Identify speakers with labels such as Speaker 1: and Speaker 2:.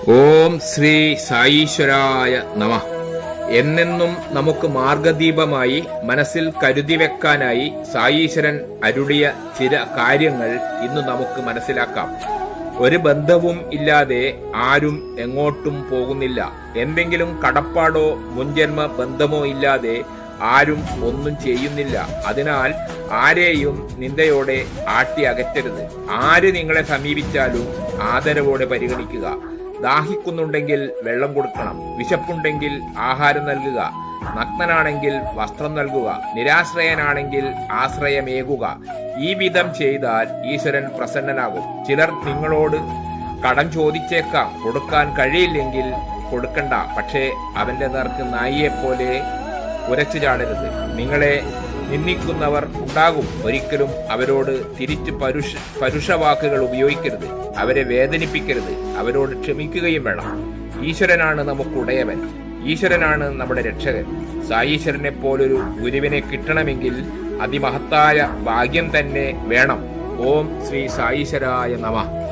Speaker 1: ഓം ശ്രീ സായീശ്വരായ നമ. എന്നെന്നും നമുക്ക് മാർഗദീപമായി മനസ്സിൽ കരുതി വെക്കാനായി സായീശ്വരൻ അരുളിയ ചില കാര്യങ്ങൾ ഇന്ന് നമുക്ക് മനസ്സിലാക്കാം. ഒരു ബന്ധവും ഇല്ലാതെ ആരും എങ്ങോട്ടും പോകുന്നില്ല. എന്തെങ്കിലും കടപ്പാടോ മുൻജന്മ ബന്ധമോ ഇല്ലാതെ ആരും ഒന്നും ചെയ്യുന്നില്ല. അതിനാൽ ആരെയും നിന്ദയോടെ ആട്ടി അകറ്റരുത്. ആര് നിങ്ങളെ സമീപിച്ചാലും ആദരവോടെ പരിഗണിക്കുക. ദാഹിക്കുന്നുണ്ടെങ്കിൽ വെള്ളം കൊടുക്കണം. വിശപ്പുണ്ടെങ്കിൽ ആഹാരം നൽകുക. നഗ്നനാണെങ്കിൽ വസ്ത്രം നൽകുക. നിരാശ്രയനാണെങ്കിൽ ആശ്രയമേകുക. ഈ വിധം ചെയ്താൽ ഈശ്വരൻ പ്രസന്നനാകും. ചിലർ നിങ്ങളോട് കടം ചോദിച്ചേക്കാം. കൊടുക്കാൻ കഴിയില്ലെങ്കിൽ കൊടുക്കണ്ട. പക്ഷേ അവന്റെ നേർക്ക് നായിയെപ്പോലെ ഉരച്ചു ചാടരുത്. നിങ്ങളെ നിന്ദിക്കുന്നവർ ഉണ്ടാകും. ഒരിക്കലും അവരോട് തിരിച്ച് പരുഷവാക്കുകൾ ഉപയോഗിക്കരുത്. അവരെ വേദനിപ്പിക്കരുത്. അവരോട് ക്ഷമിക്കുകയും വേണം. ഈശ്വരനാണ് നമുക്കുടയവൻ. ഈശ്വരനാണ് നമ്മുടെ രക്ഷകൻ. സായീശ്വരനെ പോലൊരു ഗുരുവിനെ കിട്ടണമെങ്കിൽ അതിമഹത്തായ ഭാഗ്യം തന്നെ വേണം. ഓം ശ്രീ സായീശ്വരായ നമഃ.